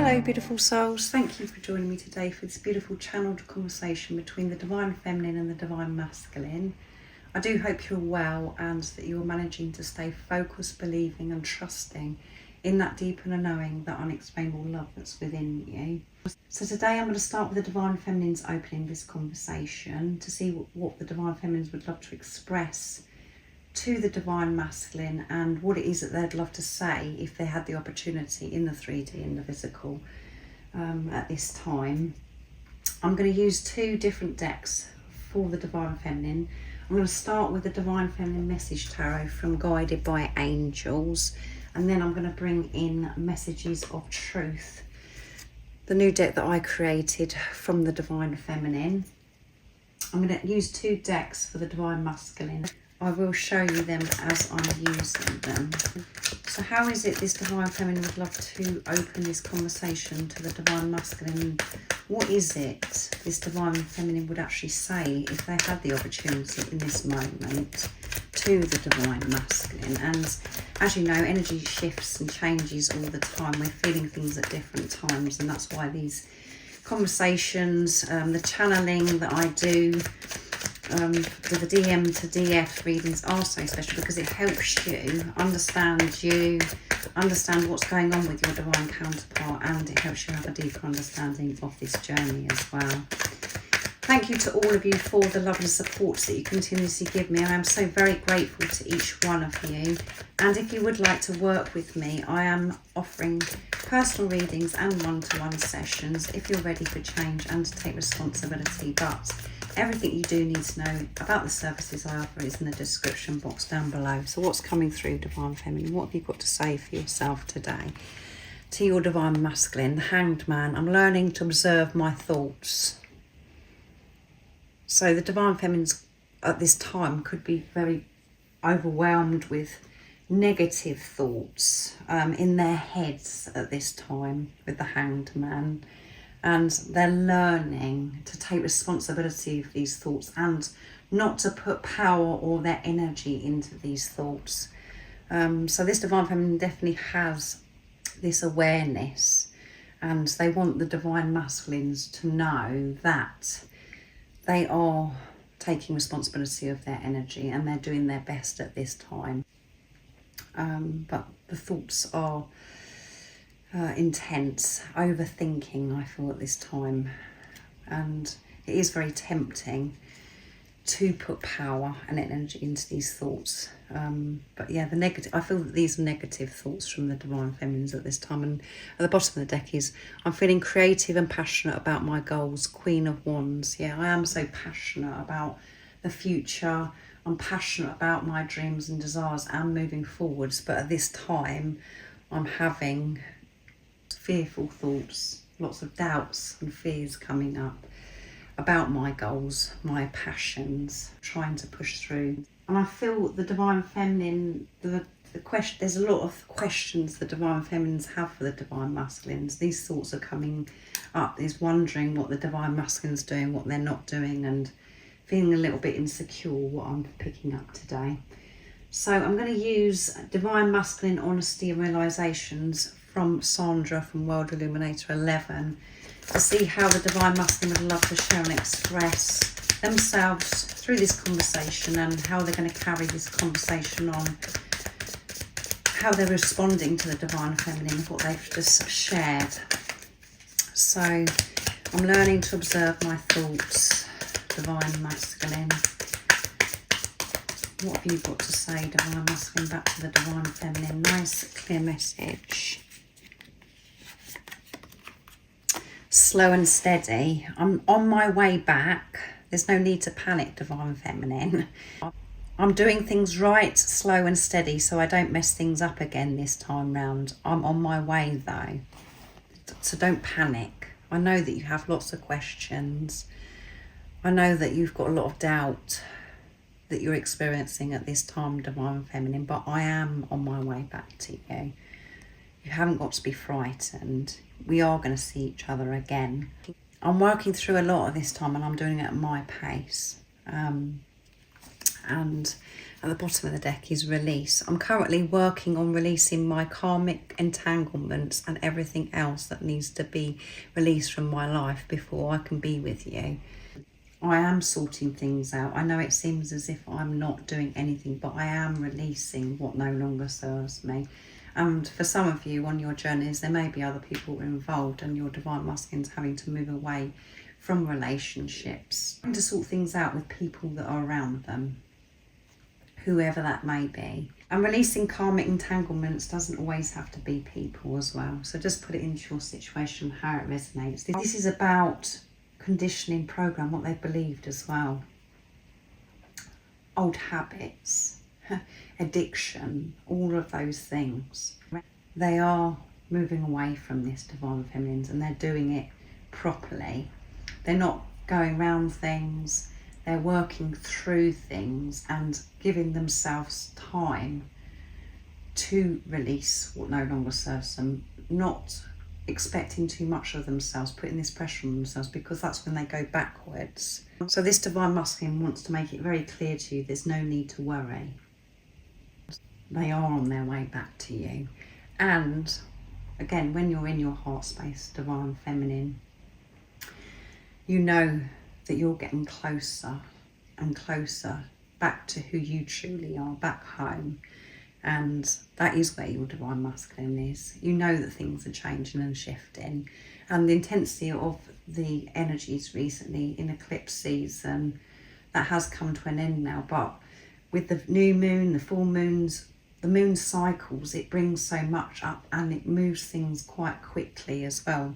Hello beautiful souls, thank you for joining me today for this beautiful channeled conversation between the Divine Feminine and the Divine Masculine. I do hope you're well and that you're managing to stay focused, believing and trusting in that deep inner knowing, that unexplainable love that's within you. So today I'm going to start with the Divine Feminines opening this conversation to see what the Divine Feminines would love to express to the Divine Masculine and what it is that they'd love to say if they had the opportunity in the 3D, in the physical, at this time. I'm going to use two different decks for the Divine Feminine. I'm going to start with the Divine Feminine Message Tarot from Guided by Angels, and then I'm going to bring in Messages of Truth, the new deck that I created from the Divine Feminine. I'm going to use two decks for the Divine Masculine. I will show you them as I'm using them. So how is it this Divine Feminine would love to open this conversation to the Divine Masculine? What is it this Divine Feminine would actually say if they had the opportunity in this moment to the Divine Masculine? And as you know, energy shifts and changes all the time. We're feeling things at different times, and that's why these conversations, the channeling that I do, with the DM to DF readings are so special, because it helps you understand what's going on with your divine counterpart, and it helps you have a deeper understanding of this journey as well. Thank you to all of you for the love and support that you continuously give me. I am so very grateful to each one of you. And if you would like to work with me, I am offering personal readings and one-to-one sessions if you're ready for change and to take responsibility. But everything you do need to know about the services I offer is in the description box down below. So what's coming through, Divine Feminine? What have you got to say for yourself today? To your Divine Masculine, the Hanged Man. I'm learning to observe my thoughts. So the Divine Feminines at this time could be very overwhelmed with negative thoughts in their heads at this time with the Hanged Man. And they're learning to take responsibility for these thoughts and not to put power or their energy into these thoughts. So this Divine Feminine definitely has this awareness, and they want the Divine Masculines to know that they are taking responsibility of their energy and they're doing their best at this time. But the thoughts are intense, overthinking, I feel, at this time, and it is very tempting to put power and energy into these thoughts, but yeah, the negative, I feel that these are negative thoughts from the Divine Feminines at this time. And at the bottom of the deck is, I'm feeling creative and passionate about my goals, Queen of Wands. Yeah, I am so passionate about the future. I'm passionate about my dreams and desires and moving forwards, but at this time I'm having fearful thoughts, lots of doubts and fears coming up about my goals, my passions, trying to push through. And I feel the Divine Feminine, the question, there's a lot of questions the Divine Feminines have for the Divine Masculines. These thoughts are coming up, is wondering what the Divine Masculine's doing, what they're not doing, and feeling a little bit insecure, what I'm picking up today. So I'm going to use Divine Masculine Honesty and Realizations from Sandra from World Illuminator 11 to see how the Divine Masculine would love to share and express themselves through this conversation, and how they're going to carry this conversation on, how they're responding to the Divine Feminine, what they've just shared. So I'm learning to observe my thoughts, Divine Masculine. What have you got to say, Divine Masculine, back to the Divine Feminine? Nice clear message. Slow and steady. I'm on my way back. There's no need to panic, Divine Feminine. I'm doing things right, slow and steady, so I don't mess things up again this time round. I'm on my way though, so don't panic. I know that you have lots of questions. I know that you've got a lot of doubt that you're experiencing at this time, Divine Feminine, but I am on my way back to you. You haven't got to be frightened. We are going to see each other again. I'm working through a lot of this time, and I'm doing it at my pace. And at the bottom of the deck is release. I'm currently working on releasing my karmic entanglements and everything else that needs to be released from my life before I can be with you. I am sorting things out. I know it seems as if I'm not doing anything, but I am releasing what no longer serves me. And for some of you on your journeys, there may be other people involved, and your divine masculine's having to move away from relationships, and to sort things out with people that are around them, whoever that may be. And releasing karmic entanglements doesn't always have to be people as well. So just put it into your situation, how it resonates. This is about conditioning program, what they've believed as well. Old habits, addiction, all of those things. They are moving away from this divine feminines, and they're doing it properly. They're not going around things. They're working through things and giving themselves time to release what no longer serves them, not expecting too much of themselves, putting this pressure on themselves, because that's when they go backwards. So this divine masculine wants to make it very clear to you there's no need to worry. They are on their way back to you. And again, when you're in your heart space, divine feminine, you know that you're getting closer and closer back to who you truly are, back home. And that is where your divine masculine is. You know that things are changing and shifting. And the intensity of the energies recently in eclipse season, that has come to an end now. But with the new moon, the full moons, the moon cycles, it brings so much up and it moves things quite quickly as well.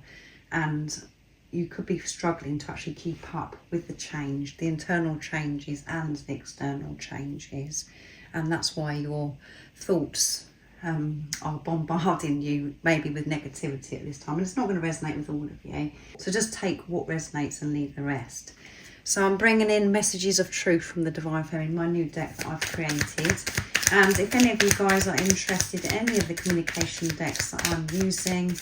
And you could be struggling to actually keep up with the change, the internal changes and the external changes. And that's why your thoughts are bombarding you maybe with negativity at this time. And it's not going to resonate with all of you. So just take what resonates and leave the rest. So I'm bringing in messages of truth from the Divine Feminine, my new deck that I've created. And if any of you guys are interested in any of the communication decks that I'm using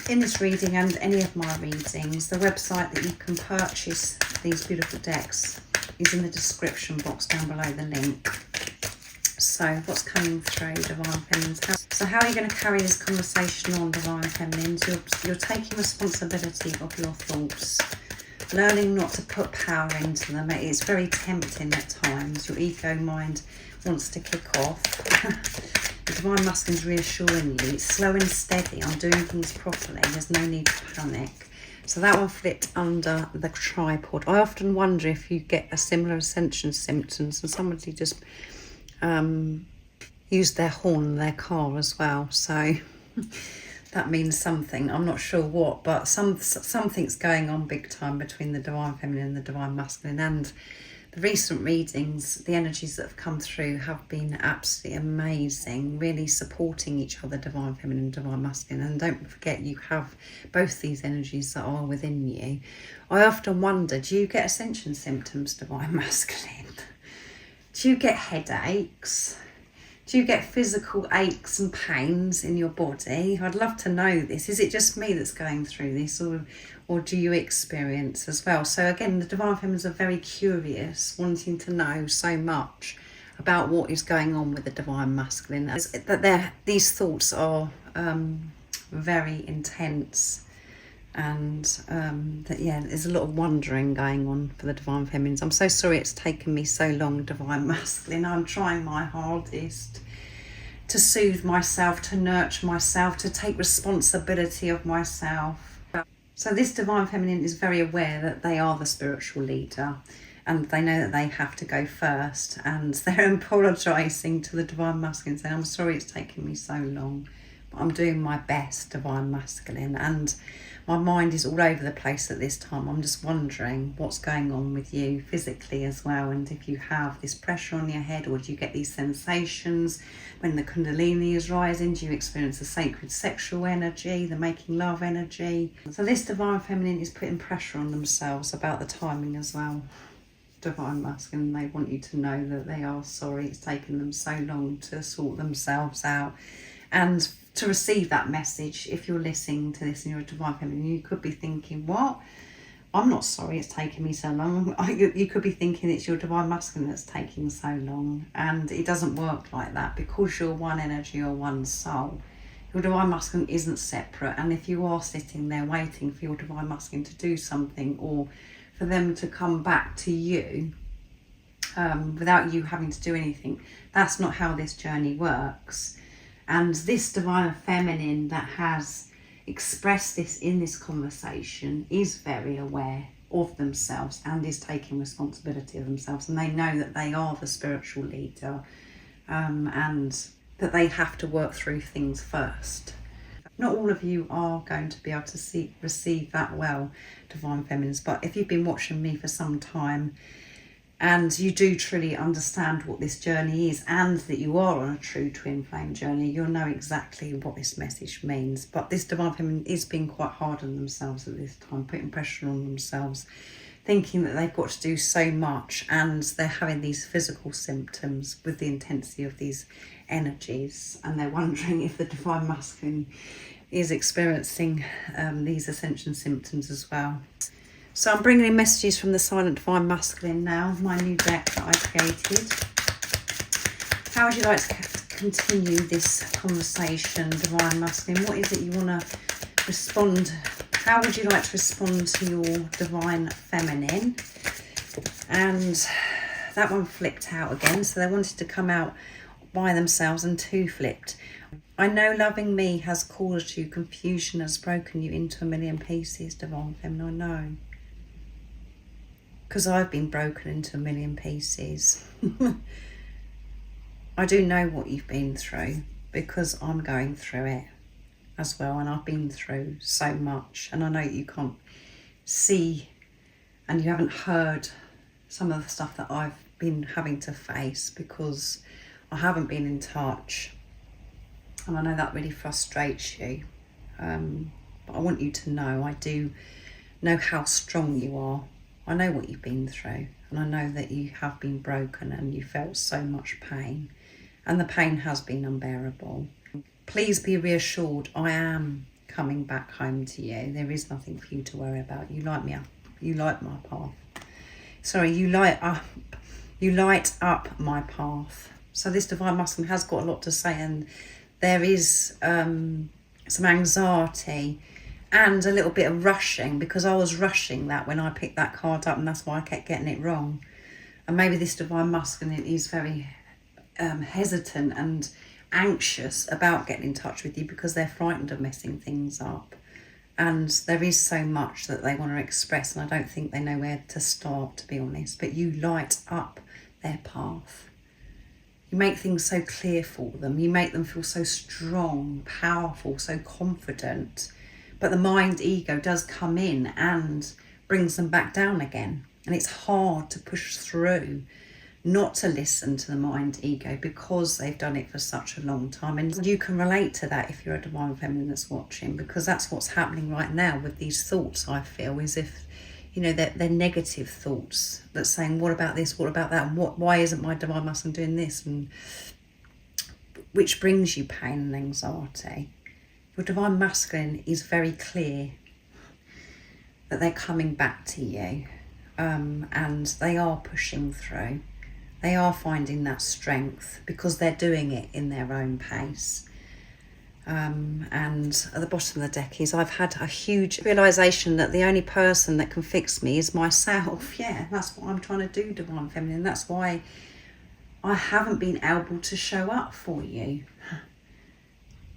in this reading and any of my readings, the website that you can purchase these beautiful decks is in the description box down below, the link. So what's coming through, Divine Feminines? So how are you going to carry this conversation on, Divine Feminines? You're taking responsibility of your thoughts, learning not to put power into them. It is very tempting at times. Your ego mind wants to kick off. The Divine Masculine's reassuring you, it's slow and steady, I'm doing things properly, there's no need to panic. So that one flipped under the tripod. I often wonder if you get a similar Ascension symptoms and somebody just used their horn in their car as well. So that means something. I'm not sure what, but something's going on big time between the Divine Feminine and the Divine Masculine. And the recent readings, the energies that have come through have been absolutely amazing, really supporting each other, Divine Feminine and Divine Masculine. And don't forget, you have both these energies that are within you. I often wonder, do you get Ascension symptoms, Divine Masculine? Do you get headaches? Do you get physical aches and pains in your body? I'd love to know this. Is it just me that's going through this, or do you experience as well? So again, the Divine Feminines are very curious, wanting to know so much about what is going on with the Divine Masculine. That these thoughts are very intense, and there's a lot of wondering going on for the Divine Feminines. I'm so sorry it's taken me so long, Divine Masculine. I'm trying my hardest to soothe myself, to nurture myself, to take responsibility of myself. So this Divine Feminine is very aware that they are the spiritual leader, and they know that they have to go first, and they're apologising to the Divine Masculine, saying, I'm sorry it's taken me so long, but I'm doing my best, Divine Masculine. And my mind is all over the place at this time. I'm just wondering what's going on with you physically as well, and if you have this pressure on your head, or do you get these sensations when the Kundalini is rising? Do you experience the sacred sexual energy, the making love energy? So this Divine Feminine is putting pressure on themselves about the timing as well, Divine Masculine. They want you to know that they are sorry it's taken them so long to sort themselves out. And to receive that message, if you're listening to this and you're a Divine Feminine, you could be thinking, what? I'm not sorry it's taken me so long. You could be thinking it's your Divine Masculine that's taking so long, and it doesn't work like that, because you're one energy or one soul. Your Divine Masculine isn't separate, and if you are sitting there waiting for your Divine Masculine to do something, or for them to come back to you without you having to do anything, that's not how this journey works. And this Divine Feminine that has express this in this conversation is very aware of themselves and is taking responsibility of themselves, and they know that they are the spiritual leader, and that they have to work through things first. Not all of you are going to be able to receive that well, Divine Feminines, but if you've been watching me for some time and you do truly understand what this journey is, and that you are on a true twin flame journey, you'll know exactly what this message means. But this Divine Feminine is being quite hard on themselves at this time, putting pressure on themselves, thinking that they've got to do so much, and they're having these physical symptoms with the intensity of these energies, and they're wondering if the Divine Masculine is experiencing these Ascension symptoms as well. So I'm bringing in messages from the Silent Divine Masculine now, my new deck that I created. How would you like to continue this conversation, Divine Masculine? What is it you want to respond? How would you like to respond to your Divine Feminine? And that one flipped out again, so they wanted to come out by themselves, and two flipped. I know loving me has caused you confusion, has broken you into a million pieces, Divine Feminine, I know. Because I've been broken into a million pieces. I do know what you've been through, because I'm going through it as well, and I've been through so much, and I know you can't see and you haven't heard some of the stuff that I've been having to face, because I haven't been in touch, and I know that really frustrates you, but I want you to know I do know how strong you are. I know what you've been through, and I know that you have been broken and you felt so much pain, and the pain has been unbearable. Please be reassured, I am coming back home to you. There is nothing for you to worry about. You light me up. You light my path. Sorry, you light up my path. So this Divine Masculine has got a lot to say, and there is some anxiety and a little bit of rushing, because I was rushing that when I picked that card up, and that's why I kept getting it wrong. And maybe this Divine Masculine is very hesitant and anxious about getting in touch with you, because they're frightened of messing things up. And there is so much that they want to express, and I don't think they know where to start, to be honest. But you light up their path. You make things so clear for them. You make them feel so strong, powerful, so confident. But the mind ego does come in and brings them back down again. And it's hard to push through, not to listen to the mind ego, because they've done it for such a long time. And you can relate to that if you're a Divine Feminine that's watching, because that's what's happening right now with these thoughts, I feel, is if, you know, they're negative thoughts that's saying, what about this, what about that, and why isn't my Divine Masculine doing this, and which brings you pain and anxiety. Your Divine Masculine is very clear that they're coming back to you, and they are pushing through. They are finding that strength, because they're doing it in their own pace. And at the bottom of the deck is, I've had a huge realisation that the only person that can fix me is myself. Yeah, that's what I'm trying to do, Divine Feminine. That's why I haven't been able to show up for you.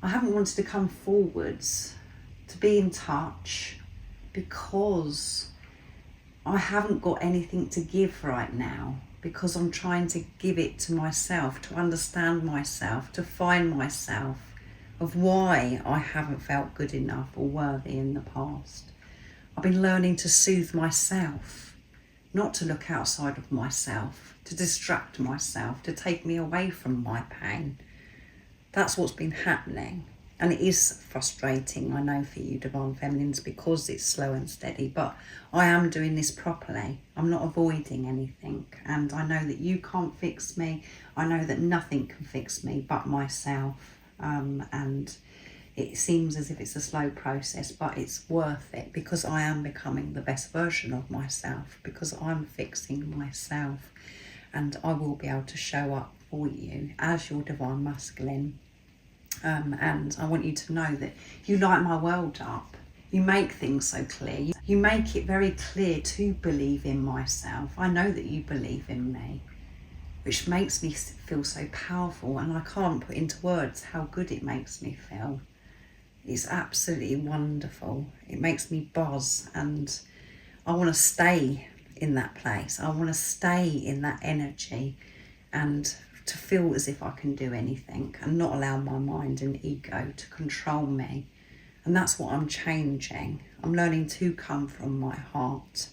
I haven't wanted to come forwards to be in touch, because I haven't got anything to give right now, because I'm trying to give it to myself, to understand myself, to find myself, of why I haven't felt good enough or worthy in the past. I've been learning to soothe myself, not to look outside of myself, to distract myself, to take me away from my pain. That's what's been happening. And it is frustrating, I know, for you Divine Feminines, because it's slow and steady, but I am doing this properly. I'm not avoiding anything, and I know that you can't fix me. I know that nothing can fix me but myself. And It seems as if it's a slow process, but it's worth it because I am becoming the best version of myself, because I'm fixing myself, and I will be able to show up for you as your divine masculine. And I want you to know that you light my world up. You make things so clear. You make it very clear to believe in myself. I know that you believe in me, which makes me feel so powerful, and I can't put into words how good it makes me feel. It's absolutely wonderful. It makes me buzz, and I want to stay in that place. I want to stay in that energy and to feel as if I can do anything and not allow my mind and ego to control me. And that's what I'm changing. I'm learning to come from my heart,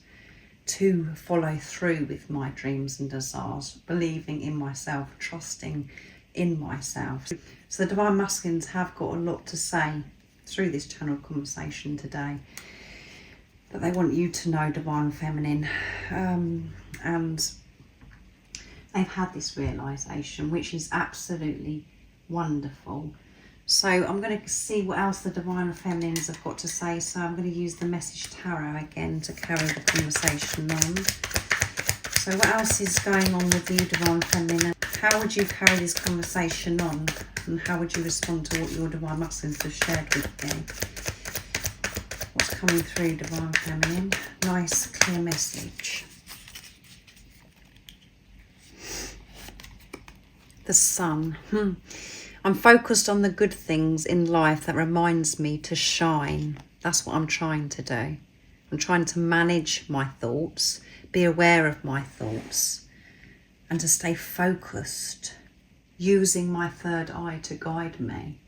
to follow through with my dreams and desires, believing in myself, trusting in myself. So the Divine Masculines have got a lot to say through this channeled conversation today, that they want you to know, Divine Feminine, and they've had this realisation, which is absolutely wonderful. So I'm going to see what else the Divine Feminines have got to say. So I'm going to use the Message Tarot again to carry the conversation on. So what else is going on with you, Divine Feminine? How would you carry this conversation on? And how would you respond to what your Divine Masculines have shared with you? What's coming through, Divine Feminine? Nice, clear message. The Sun. I'm focused on the good things in life that reminds me to shine. That's what I'm trying to do. I'm trying to manage my thoughts, be aware of my thoughts, and to stay focused, using my third eye to guide me.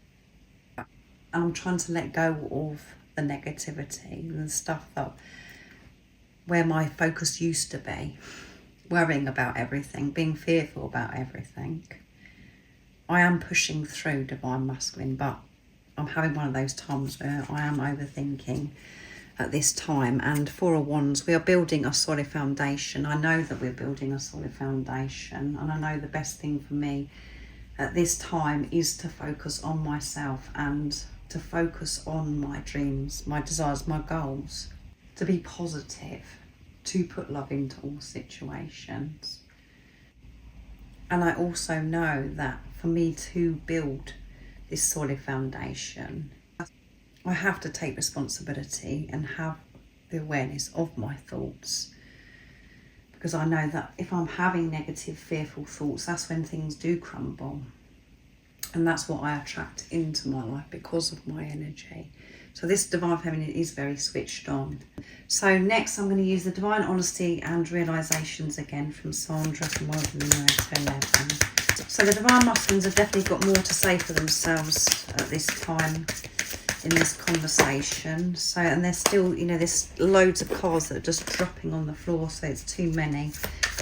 And I'm trying to let go of the negativity and the stuff that where my focus used to be, worrying about everything, being fearful about everything. I am pushing through, Divine Masculine, but I'm having one of those times where I am overthinking at this time. And Four of Wands, we are building a solid foundation. I know that we're building a solid foundation, and I know the best thing for me at this time is to focus on myself and to focus on my dreams, my desires, my goals, to be positive, to put love into all situations. And I also know that for me to build this solid foundation, I have to take responsibility and have the awareness of my thoughts. Because I know that if I'm having negative, fearful thoughts, that's when things do crumble. And that's what I attract into my life because of my energy. So this Divine Feminine is very switched on. So next I'm going to use the Divine Honesty and Realizations again from Sandra from World Numerator 11. So the Divine Masculines have definitely got more to say for themselves at this time in this conversation. So, and there's still, you know, there's loads of cards that are just dropping on the floor, so it's too many.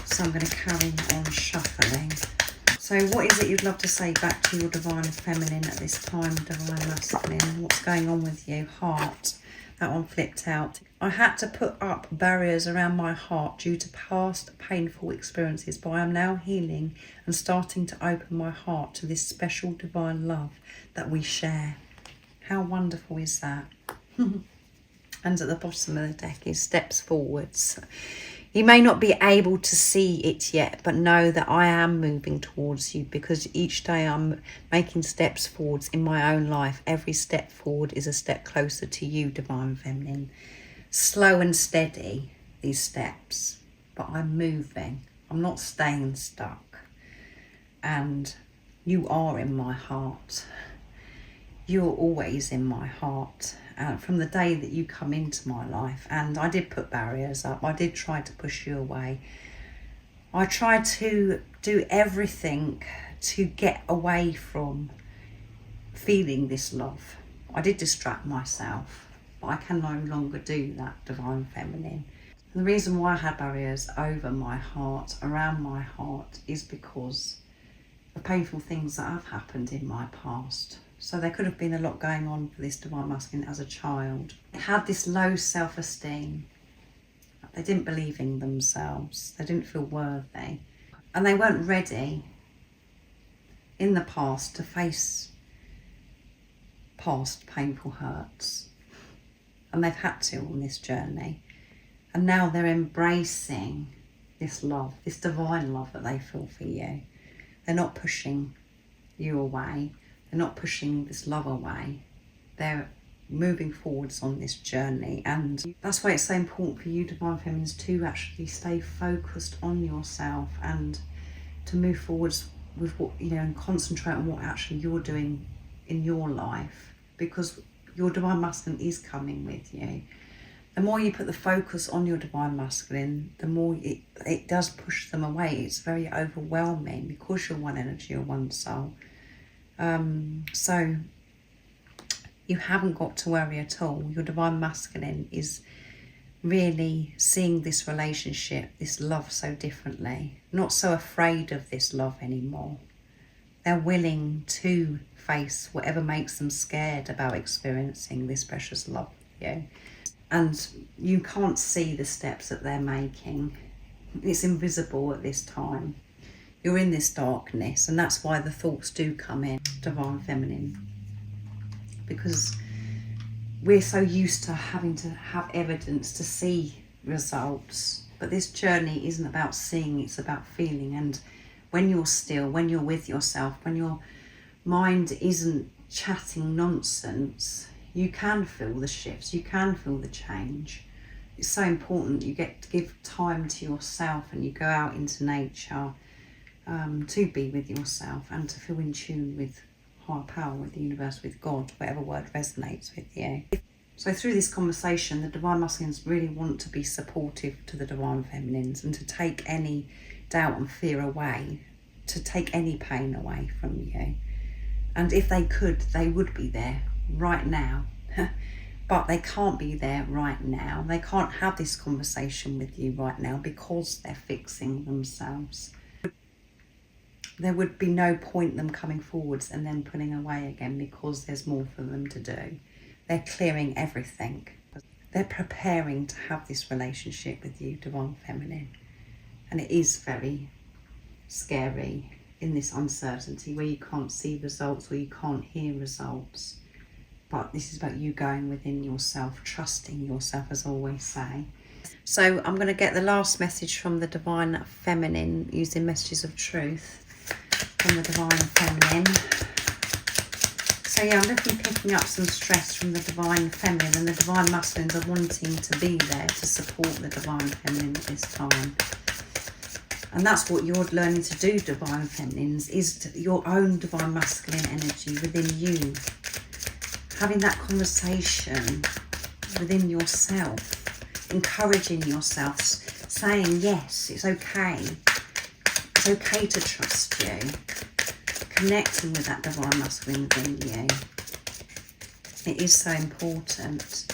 So I'm going to carry on shuffling. So what is it you'd love to say back to your Divine Feminine at this time, Divine Masculine? What's going on with you? Heart. That one flipped out. I had to put up barriers around my heart due to past painful experiences, but I am now healing and starting to open my heart to this special divine love that we share. How wonderful is that? And at the bottom of the deck is steps forwards. You may not be able to see it yet, but know that I am moving towards you, because each day I'm making steps forwards in my own life. Every step forward is a step closer to you, Divine Feminine. Slow and steady, these steps, but I'm moving. I'm not staying stuck. And you are in my heart. You're always in my heart. From the day that you come into my life, and I did put barriers up, I did try to push you away, I tried to do everything to get away from feeling this love. I did distract myself, but I can no longer do that, Divine Feminine. And the reason why I had barriers over my heart, around my heart, is because of painful things that have happened in my past. So there could have been a lot going on for this Divine Masculine as a child. They had this low self-esteem. They didn't believe in themselves. They didn't feel worthy. And they weren't ready in the past to face past painful hurts, and they've had to on this journey, and now they're embracing this love, this divine love that they feel for you. They're not pushing you away, they're not pushing this love away, they're moving forwards on this journey. And that's why it's so important for you Divine Feminines to actually stay focused on yourself and to move forwards with what, you know, and concentrate on what actually you're doing in your life, because your Divine Masculine is coming with you. The more you put the focus on your Divine Masculine, the more it does push them away. It's very overwhelming because you're one energy, you're one soul. So you haven't got to worry at all. Your Divine Masculine is really seeing this relationship, this love so differently. Not so afraid of this love anymore. They're willing to face whatever makes them scared about experiencing this precious love with you. And you can't see the steps that they're making. It's invisible at this time. You're in this darkness, and that's why the thoughts do come in, Divine Feminine. Because we're so used to having to have evidence to see results. But this journey isn't about seeing, it's about feeling. And when you're still, when you're with yourself, when your mind isn't chatting nonsense, you can feel the shifts, you can feel the change. It's so important you get to give time to yourself and you go out into nature to be with yourself and to feel in tune with higher power, with the universe, with God, whatever word resonates with you. So through this conversation, the Divine Masculines really want to be supportive to the Divine Feminines and to take any doubt and fear away, to take any pain away from you. And if they could, they would be there right now. But they can't be there right now. They can't have this conversation with you right now because they're fixing themselves. There would be no point them coming forwards and then pulling away again because there's more for them to do. They're clearing everything. They're preparing to have this relationship with you, Divine Feminine. And it is very scary in this uncertainty where you can't see results or you can't hear results. But this is about you going within yourself, trusting yourself, as I always say. So I'm going to get the last message from the Divine Feminine using messages of truth from the Divine Feminine. So yeah, I'm definitely picking up some stress from the Divine Feminine, and the Divine Masculines are wanting to be there to support the Divine Feminine at this time. And that's what you're learning to do, Divine Feminines, is your own Divine Masculine energy within you. Having that conversation within yourself, encouraging yourself, saying yes, it's okay. It's okay to trust you. Connecting with that Divine Masculine within you. It is so important.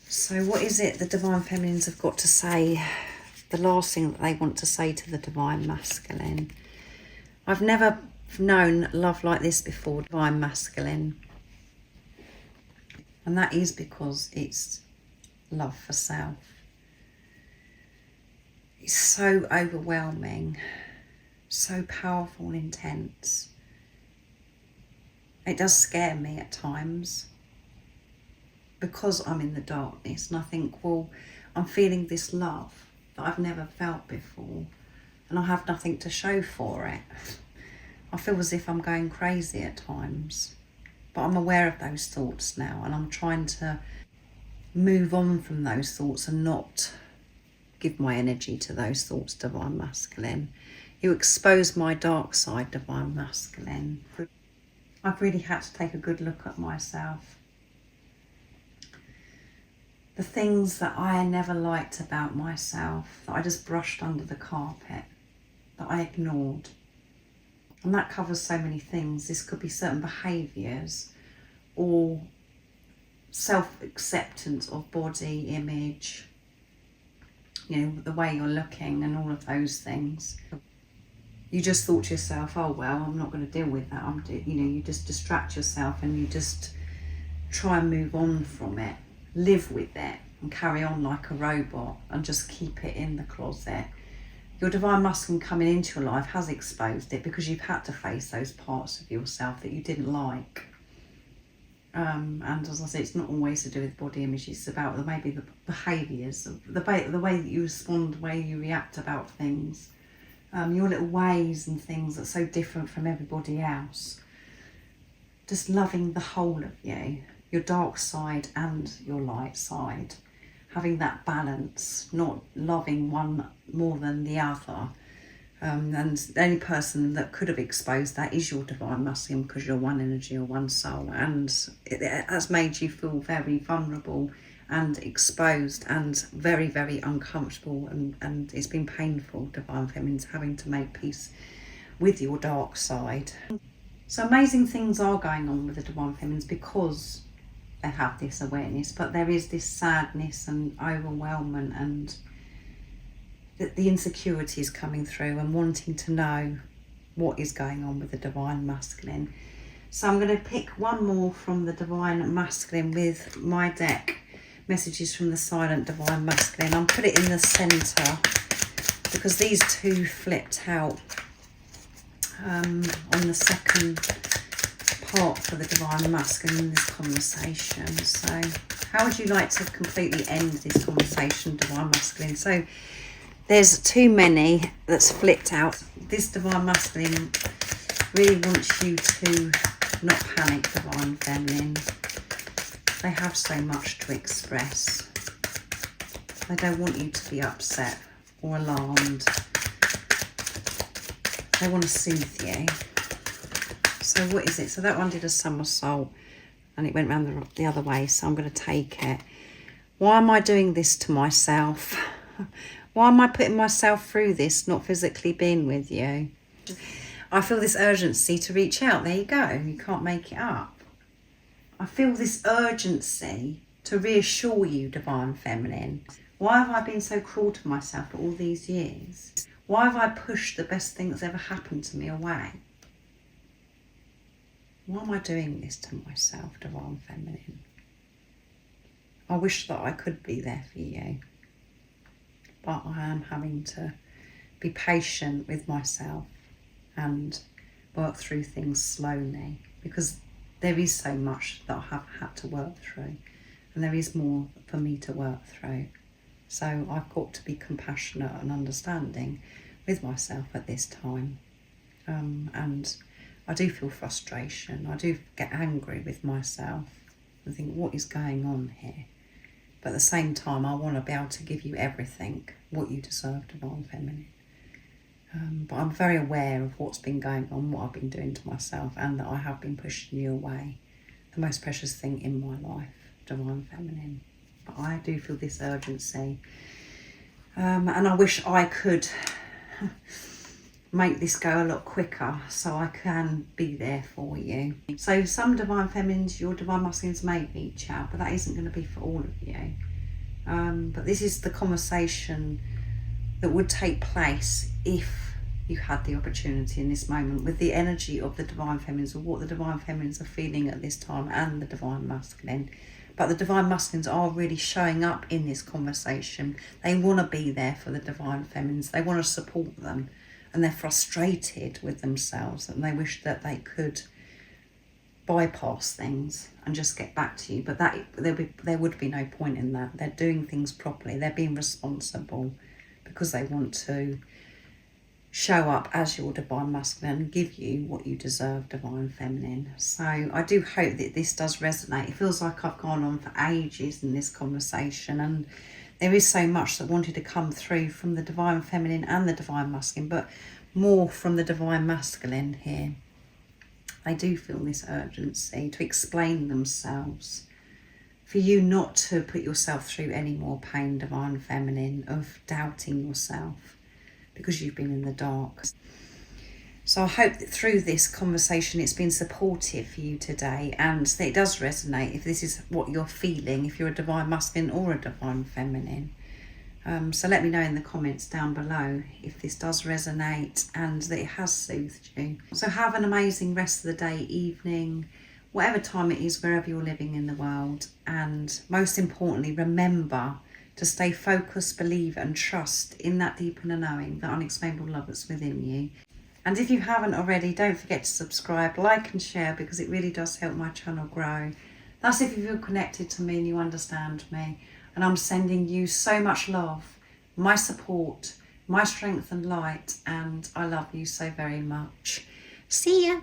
So what is it the Divine Feminines have got to say? The last thing that they want to say to the Divine Masculine. I've never known love like this before, Divine Masculine. And that is because it's love for self. It's so overwhelming, so powerful and intense. It does scare me at times because I'm in the darkness and I think, well, I'm feeling this love that I've never felt before and I have nothing to show for it. I feel as if I'm going crazy at times. But I'm aware of those thoughts now and I'm trying to move on from those thoughts and not give my energy to those thoughts, Divine Masculine. You expose my dark side, Divine Masculine. I've really had to take a good look at myself. The things that I never liked about myself, that I just brushed under the carpet, that I ignored. And that covers so many things. This could be certain behaviours or self-acceptance of body image, you know, the way you're looking and all of those things. You just thought to yourself, oh, well, I'm not going to deal with that. You just distract yourself and you just try and move on from it, live with it and carry on like a robot and just keep it in the closet. Your Divine Masculine coming into your life has exposed it because you've had to face those parts of yourself that you didn't like. And as I say, it's not always to do with body image, it's about maybe the behaviours, the way that you respond, the way you react about things, your little ways and things that are so different from everybody else. Just loving the whole of you, your dark side and your light side. Having that balance, not loving one more than the other. And the only person that could have exposed that is your divine masculine, because you're one energy or one soul, and it has made you feel very vulnerable and exposed and very, very uncomfortable, and it's been painful, divine feminines, having to make peace with your dark side. So amazing things are going on with the divine feminines because they have this awareness, but there is this sadness and overwhelmment and the insecurity is coming through and wanting to know what is going on with the divine masculine. So I'm going to pick one more from the divine masculine with my deck, Messages from the Silent Divine Masculine. I'll put it in the centre because these two flipped out on the second part for the divine masculine in this conversation. So how would you like to completely end this conversation, divine masculine? So there's too many that's flipped out. This divine masculine really wants you to not panic, divine feminine. They have so much to express. They don't want you to be upset or alarmed. They want to soothe you. So what is it? So that one did a somersault and it went round the other way. So I'm going to take it. Why am I doing this to myself? Why am I putting myself through this, not physically being with you? I feel this urgency to reach out. There you go. You can't make it up. I feel this urgency to reassure you, divine feminine. Why have I been so cruel to myself for all these years? Why have I pushed the best thing that's ever happened to me away? Why am I doing this to myself, divine feminine? I wish that I could be there for you. But I am having to be patient with myself and work through things slowly, because there is so much that I have had to work through and there is more for me to work through. So I've got to be compassionate and understanding with myself at this time. And I do feel frustration. I do get angry with myself and think, what is going on here? But at the same time, I want to be able to give you everything, what you deserve, divine feminine. But I'm very aware of what's been going on, what I've been doing to myself, and that I have been pushing you away. The most precious thing in my life, divine feminine. But I do feel this urgency. And I wish I could make this go a lot quicker so I can be there for you. So some divine feminines, your divine masculines may reach out, but that isn't going to be for all of you. But this is the conversation that would take place if you had the opportunity in this moment with the energy of the divine feminines, or what the divine feminines are feeling at this time, and the divine masculine. But the divine masculines are really showing up in this conversation. They want to be there for the divine feminines. They want to support them. And they're frustrated with themselves and they wish that they could bypass things and just get back to you. But there would be no point in that. They're doing things properly. They're being responsible because they want to show up as your divine masculine and give you what you deserve, divine feminine. So I do hope that this does resonate. It feels like I've gone on for ages in this conversation, and there is so much that wanted to come through from the divine feminine and the divine masculine, but more from the divine masculine here. They do feel this urgency to explain themselves, for you not to put yourself through any more pain, divine feminine, of doubting yourself because you've been in the dark. So I hope that through this conversation it's been supportive for you today, and that it does resonate if this is what you're feeling, if you're a divine masculine or a divine feminine. So let me know in the comments down below if this does resonate and that it has soothed you. So have an amazing rest of the day, evening, whatever time it is, wherever you're living in the world. And most importantly, remember to stay focused, believe and trust in that deep inner knowing, the unexplainable love that's within you. And if you haven't already, don't forget to subscribe, like and share, because it really does help my channel grow. That's if you feel connected to me and you understand me. And I'm sending you so much love, my support, my strength and light, and I love you so very much. See ya.